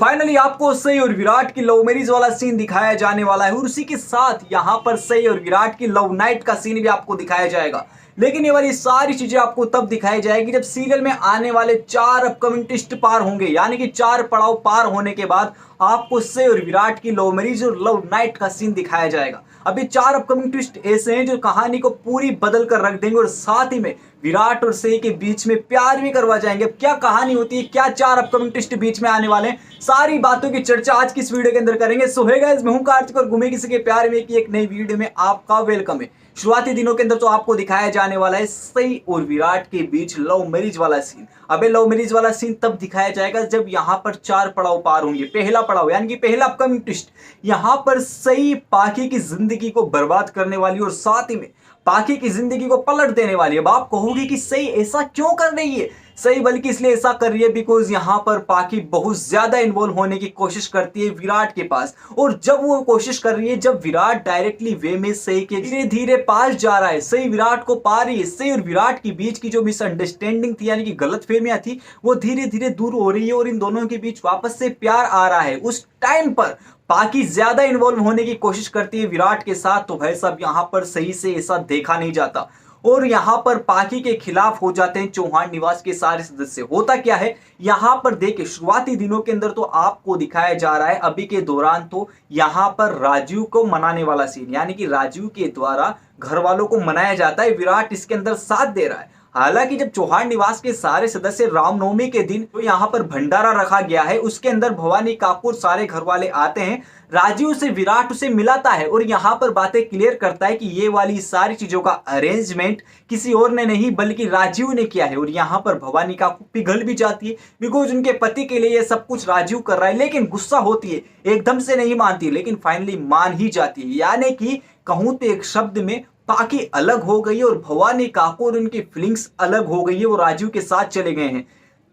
Finally आपको सई और विराट की लव मैरिज वाला सीन दिखाया जाने वाला है और उसी के साथ यहाँ पर सई और विराट की लव नाइट का सीन भी आपको दिखाया जाएगा। लेकिन ये वाली सारी चीजें आपको तब दिखाई जाएगी जब सीरियल में आने वाले 4 अपकमिंग ट्विस्ट पार होंगे, यानी कि 4 पड़ाव पार होने के बाद आपको सई और विराट की लव मैरिज और लव नाइट का सीन दिखाया जाएगा। अभी 4 अपकमिंग ट्विस्ट ऐसे हैं जो कहानी को पूरी बदल कर रख देंगे और साथ ही में विराट और सई के बीच में प्यार भी करवा जाएंगे। अब क्या कहानी होती है, क्या 4 अपकमिंग ट्विस्ट बीच में आने वाले हैं, सारी बातों की चर्चा आज की इस वीडियो के अंदर करेंगे। सो हे गाइस, मैं हूं कार्तिक और घूमे किसी के प्यार में की एक नई वीडियो में आपका वेलकम है। शुरुआती दिनों के अंदर तो आपको दिखाया जाने वाला है सई और विराट के बीच लव मैरिज वाला सीन। अबे लव मैरिज वाला सीन तब दिखाया जाएगा जब यहाँ पर 4 पड़ाव पार होंगे। पहला पड़ाव यानी कि पहला अपकमिंग ट्विस्ट, यहाँ पर सई पाखी की जिंदगी को बर्बाद करने वाली और साथ ही में पाखी की जिंदगी को पलट देने वाली है। अब आप कहोगे कि सई ऐसा क्यों कर रही है? सही बल्कि इसलिए ऐसा कर रही है बिकॉज यहाँ पर पाखी बहुत ज्यादा इन्वॉल्व होने की कोशिश करती है विराट के पास। और जब वो कोशिश कर रही है, जब विराट डायरेक्टली वे में सई के धीरे धीरे पास जा रहा है, सई विराट को पा रही है, सई और विराट के बीच की जो मिसअंडरस्टैंडिंग थी यानी कि गलतफहमियां थी वो धीरे धीरे दूर हो रही है और इन दोनों के बीच वापस से प्यार आ रहा है। उस टाइम पर पाखी ज्यादा इन्वॉल्व होने की कोशिश करती है विराट के साथ, तो भाई साहब यहाँ पर सही से ऐसा देखा नहीं जाता और यहाँ पर पाखी के खिलाफ हो जाते हैं चौहान निवास के सारे सदस्य। होता क्या है यहाँ पर देखिए, शुरुआती दिनों के अंदर तो आपको दिखाया जा रहा है अभी के दौरान तो यहाँ पर राजीव को मनाने वाला सीन, यानी कि राजीव के द्वारा घर वालों को मनाया जाता है। विराट इसके अंदर साथ दे रहा है। हालांकि जब चौहान निवास के सारे सदस्य रामनवमी के दिन तो यहाँ पर भंडारा रखा गया है, उसके अंदर भवानी कापुर सारे घर वाले आते हैं। राजीव से विराट उसे मिलाता है और यहाँ पर बातें क्लियर करता है कि ये वाली सारी चीजों का अरेंजमेंट किसी और ने नहीं बल्कि राजीव ने किया है। और यहाँ पर भवानी कापुर पिघल भी जाती है बिकॉज उनके पति के लिए ये सब कुछ राजीव कर रहा है, लेकिन गुस्सा होती है, एकदम से नहीं मानती, लेकिन फाइनली मान ही जाती है। यानी कि कहूं तो एक शब्द में पाखी अलग हो गई और भवानी काकू और उनकी फीलिंग्स अलग हो गई है, वो राजीव के साथ चले गए हैं।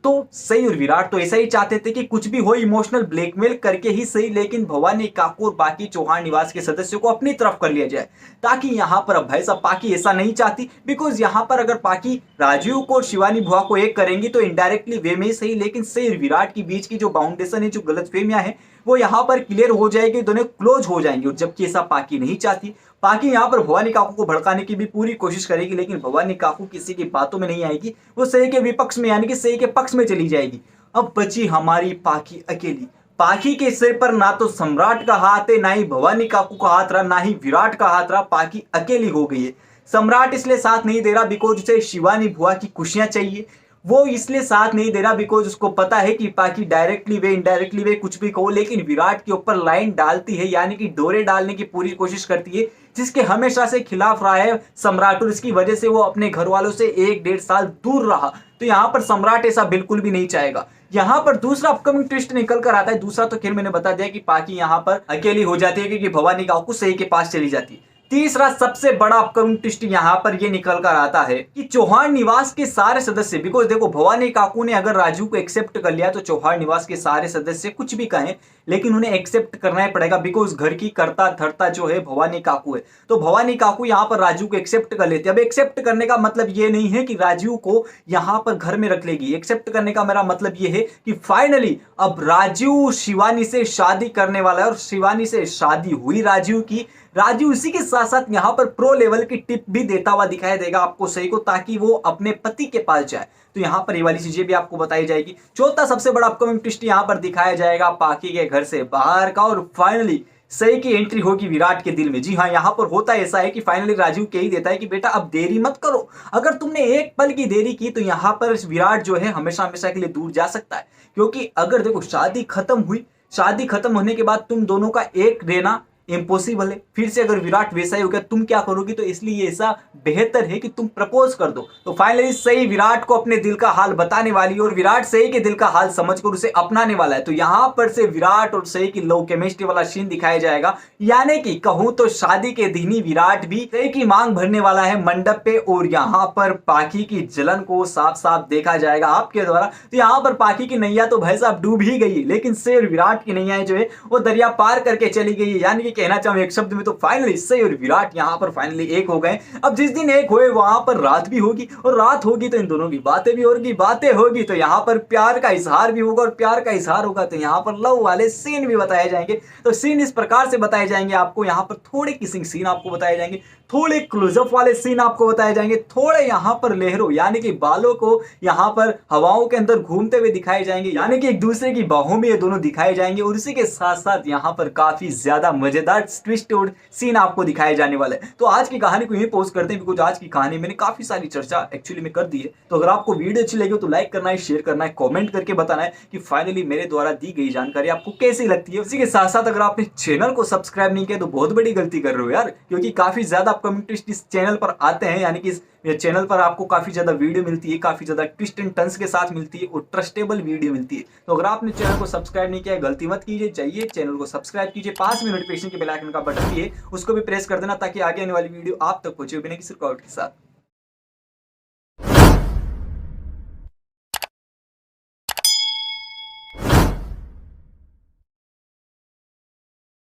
तो सई और विराट तो ऐसा ही चाहते थे कि कुछ भी हो इमोशनल ब्लैकमेल करके ही सही, लेकिन भवानी काकू और बाकी चौहान निवास के सदस्यों को अपनी तरफ कर लिया जाए, ताकि यहाँ पर अब भाई साहब पाखी ऐसा नहीं चाहती। बिकॉज यहाँ पर अगर पाखी राजीव को और शिवानी बुआ को एक करेंगी तो इनडायरेक्टली वे में सही, लेकिन सई और विराट के बीच की जो बाउंडेशन है, जो गलतफहमियां हैं, वो यहाँ पर क्लियर हो जाएगी, दोनों क्लोज हो जाएंगे। और जबकि ऐसा पाखी नहीं चाहती। पाखी यहाँ पर भवानी काकू को भड़काने की भी पूरी कोशिश करेगी, लेकिन भवानी काकू किसी की बातों में नहीं आएगी, वो सही के विपक्ष में यानी कि सही के पक्ष में चली जाएगी। अब बची हमारी पाखी अकेली। पाखी के सिर पर ना तो सम्राट का हाथ है, ना ही भवानी काकू का हाथ रहा, ना ही विराट का हाथ रहा। पाखी अकेली हो गई है। सम्राट इसलिए साथ नहीं दे रहा बिकॉज उसे शिवानी बुआ की खुशियां चाहिए। वो इसलिए साथ नहीं दे रहा बिकॉज उसको पता है कि पाखी डायरेक्टली वे इनडायरेक्टली वे कुछ भी कहो, लेकिन विराट के ऊपर लाइन डालती है, यानी कि डोरे डालने की पूरी कोशिश करती है, जिसके हमेशा से खिलाफ रहा है सम्राट। और इसकी वजह से वो अपने घर वालों से 1-1.5 साल दूर रहा। तो यहाँ पर सम्राट ऐसा बिल्कुल भी नहीं चाहेगा। यहाँ पर दूसरा अपकमिंग ट्विस्ट निकल कर आता है। दूसरा तो खैर मैंने बता दिया कि पाखी यहाँ पर अकेली हो जाती है क्योंकि भवानी काकू सही के पास चली जाती है। तीसरा सबसे बड़ा अपकमिंग ट्विस्ट यहाँ पर ये निकल कर आता है कि चौहान निवास के सारे सदस्य, बिकॉज देखो भवानी काकू ने अगर राजू को एक्सेप्ट कर लिया तो चौहान निवास के सारे सदस्य कुछ भी कहें लेकिन उन्हें एक्सेप्ट करना ही पड़ेगा, बिकॉज घर की करता धरता जो है भवानी काकू है। तो भवानी काकू यहाँ पर राजू को एक्सेप्ट कर लेते हैं। अब एक्सेप्ट करने का मतलब ये नहीं है कि राजू को यहाँ पर घर में रख लेगी। एक्सेप्ट करने का मेरा मतलब ये है कि फाइनली अब राजू शिवानी से शादी करने वाला है और शिवानी से शादी हुई राजू की। राजू इसी के साथ साथ यहाँ पर प्रो लेवल की टिप भी देता हुआ दिखाई देगा आपको सही को, ताकि वो अपने पति के पास जाए। तो यहाँ पर ये वाली चीजें भी आपको बताई जाएगी। चौथा सबसे बड़ा अपकमिंग ट्विस्ट यहाँ पर दिखाया जाएगा पाखी के घर से बाहर का, और फाइनली सही की एंट्री होगी विराट के दिल में। जी हाँ, यहाँ पर होता ऐसा है कि फाइनली राजीव कह ही देता है कि बेटा अब देरी मत करो, अगर तुमने एक पल की देरी की तो यहाँ पर विराट जो है हमेशा हमेशा के लिए दूर जा सकता है। क्योंकि अगर देखो शादी खत्म हुई, शादी खत्म होने के बाद तुम दोनों का एक रहना इम्पॉसिबल है। फिर से अगर विराट वैसा ही हो गया तुम क्या करोगी? तो इसलिए ऐसा बेहतर है कि तुम प्रपोज कर दो। तो फाइनली सही विराट को अपने दिल का हाल बताने वाली और विराट सही के दिल का हाल समझकर उसे अपनाने वाला है। तो यहाँ पर से विराट और सही की लव केमिस्ट्री वाला सीन दिखाया जाएगा, यानी कि कहूं तो शादी के दिन ही विराट भी सही की मांग भरने वाला है मंडप पे, और यहाँ पर पाखी की जलन को साफ साफ देखा जाएगा आपके द्वारा। तो यहाँ पर पाखी की नैया तो भाई साहब डूब ही गई, लेकिन सही और विराट की नैया जो है वो दरिया पार करके चली गई है। यानी कि कहना चाहूँ एक शब्द में तो फाइनली सई और विराट यहाँ पर फाइनली एक हो गए। अब जिस दिन एक हुए वहां पर रात भी होगी, और रात होगी तो इन दोनों की बातें भी होगी, बातें होगी तो यहाँ पर प्यार का इजहार भी होगा, और प्यार का इजहार होगा तो यहाँ पर लव वाले सीन भी बताए जाएंगे। तो सीन इस प्रकार से बताए जाएंगे आपको, यहाँ पर थोड़े किसिंग सीन आपको बताए जाएंगे, थोड़े क्लोजअप वाले सीन आपको बताए जाएंगे, थोड़े यहाँ पर लहरों यानी कि बालों को यहाँ पर हवाओं के अंदर घूमते हुए दिखाए जाएंगे, यानी कि एक दूसरे की बाहों में ये दोनों दिखाए जाएंगे। और इसी के साथ साथ यहाँ पर काफी ज्यादा मजेदार ट्विस्ट और सीन आपको दिखाए जाने वाले हैं। तो आज की कहानी को यहीं पोस्ट करते हैं, बिकॉज आज की कहानी मैंने काफी सारी चर्चा एक्चुअली में कर दी है। तो अगर आपको वीडियो अच्छी लगी हो तो लाइक करना है, शेयर करना है, कमेंट करके बताना है कि फाइनली मेरे द्वारा दी गई जानकारी आपको कैसी लगती है। इसी के साथ साथ अगर आपने चैनल को सब्सक्राइब नहीं किया तो बहुत बड़ी गलती कर रहे हो यार, क्योंकि काफी ज्यादा अपकमिंग ट्विस्ट इस चैनल पर आते हैं, यानी कि इस चैनल पर आपको काफी ज्यादा वीडियो मिलती है, काफी ज्यादा ट्विस्ट एंड टर्न्स के साथ मिलती है और ट्रस्टेबल वीडियो मिलती है। तो अगर आपने चैनल को सब्सक्राइब नहीं किया गलती मत कीजिए, चाहिए चैनल को सब्सक्राइब कीजिए, पास में नोटिफिकेशन के बेल आइकन का बटन भी है उसको भी प्रेस कर देना, ताकि आगे आने वाली वीडियो आप तक पहुंचे बिना किसी रुकावट के साथ।